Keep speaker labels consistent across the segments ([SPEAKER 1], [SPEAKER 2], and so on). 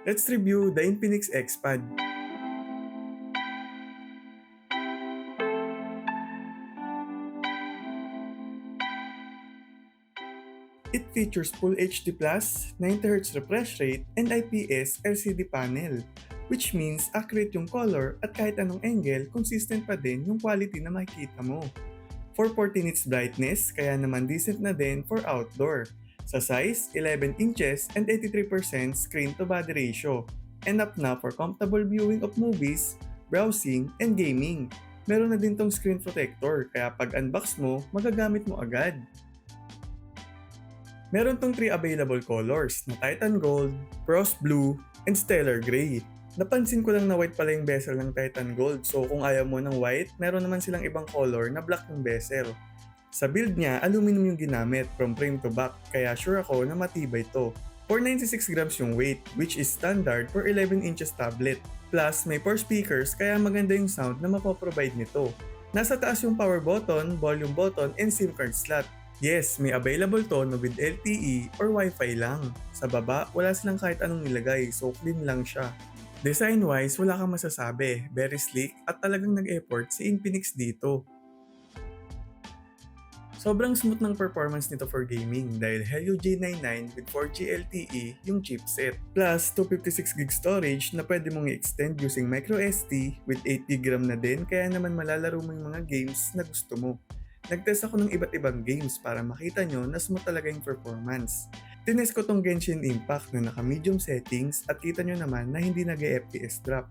[SPEAKER 1] Let's review the Infinix XPad. It features Full HD+, 90Hz refresh rate, and IPS LCD panel, which means accurate yung color at kahit anong angle, consistent pa din yung quality na makikita mo. 440 nits brightness, kaya naman decent na din for outdoor. Sa size, 11 inches and 83% screen to body ratio. Enough na for comfortable viewing of movies, browsing, and gaming. Meron na din tong screen protector, kaya pag unbox mo, magagamit mo agad. Meron tong 3 available colors na Titan Gold, Frost Blue, and Stellar Gray. Napansin ko lang na white pala yung bezel ng Titan Gold, so kung ayaw mo ng white, meron naman silang ibang color na black yung bezel. Sa build niya, aluminum yung ginamit from frame to back, kaya sure ako na matibay to. 496 grams yung weight, which is standard for 11 inches tablet. Plus, may 4 speakers kaya maganda yung sound na mapoprovide nito. Nasa taas yung power button, volume button, and SIM card slot. Yes, may available to na with LTE or Wi-Fi lang. Sa baba, wala silang kahit anong nilagay, so clean lang siya. Design-wise, wala kang masasabi. Very sleek at talagang nag-effort si Infinix dito. Sobrang smooth ng performance nito for gaming dahil Helio J99 with 4G LTE yung chipset. Plus, 256GB storage na pwede mong i-extend using microSD with 8GB RAM na din, kaya naman malalaro mo yung mga games na gusto mo. Nagtest ako ng iba't ibang games para makita nyo na smooth talaga yung performance. Tinest ko tong Genshin Impact na naka-medium settings at kita nyo naman na hindi nag-FPS drop.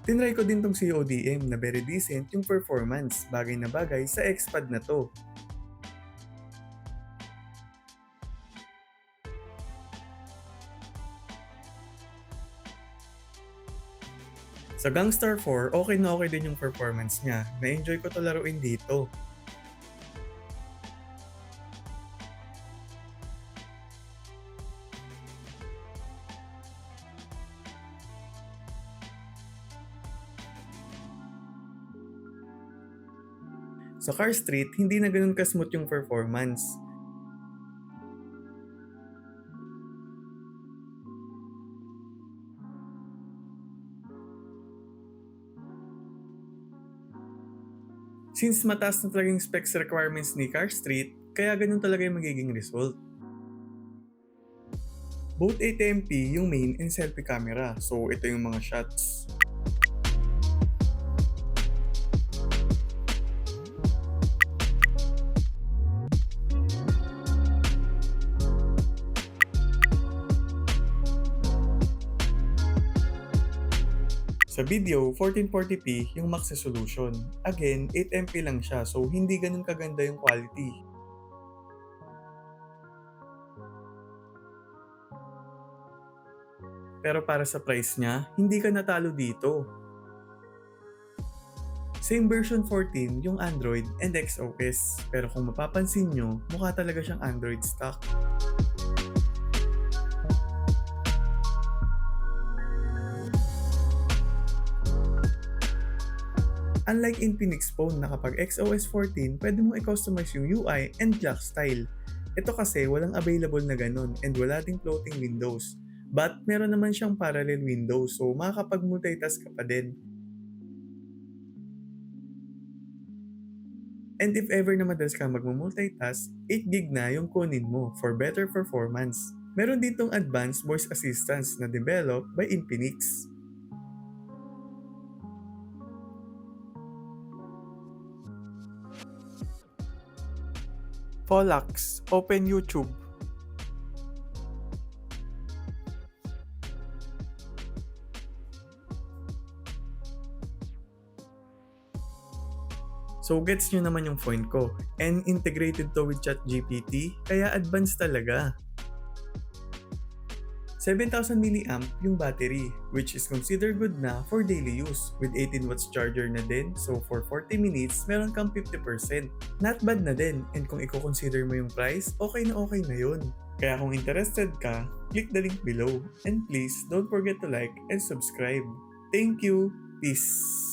[SPEAKER 1] Tinry ko din tong CODM na very decent yung performance, bagay na bagay sa XPad na to. Sa Gangstar 4, okay na okay din yung performance niya. Na-enjoy ko to laruin dito. Sa Car Street, hindi na ganun ka-smooth yung performance. Since mataas na talaga yung specs requirements ni Car Street, kaya ganun talaga yung magiging result. Both 8MP yung main and selfie camera, so ito yung mga shots. Sa video, 1440p yung max resolution. Again, 8MP lang siya, so hindi ganun kaganda yung quality. Pero para sa price niya, hindi ka natalo dito. Same version 14 yung Android and XOS, pero kung mapapansin nyo, mukha talaga siyang Android stock. Unlike Infinix phone na kapag XOS 14, pwede mong i-customize yung UI and clock style. Ito kasi walang available na ganun and wala ding floating windows. But meron naman siyang parallel windows, so makakapag-multitask ka pa din. And if ever na madalas ka mag-multitask, 8GB na yung kunin mo for better performance. Meron ditong advanced voice assistance na developed by Infinix. Polax, open YouTube. So gets nyo naman yung point ko. And integrated to with ChatGPT, kaya advanced talaga. 7,000 mAh yung battery, which is considered good na for daily use. With 18 watts charger na din, so for 40 minutes, meron kang 50%. Not bad na din, and kung i-consider mo yung price, okay na yun. Kaya kung interested ka, click the link below. And please, don't forget to like and subscribe. Thank you! Peace!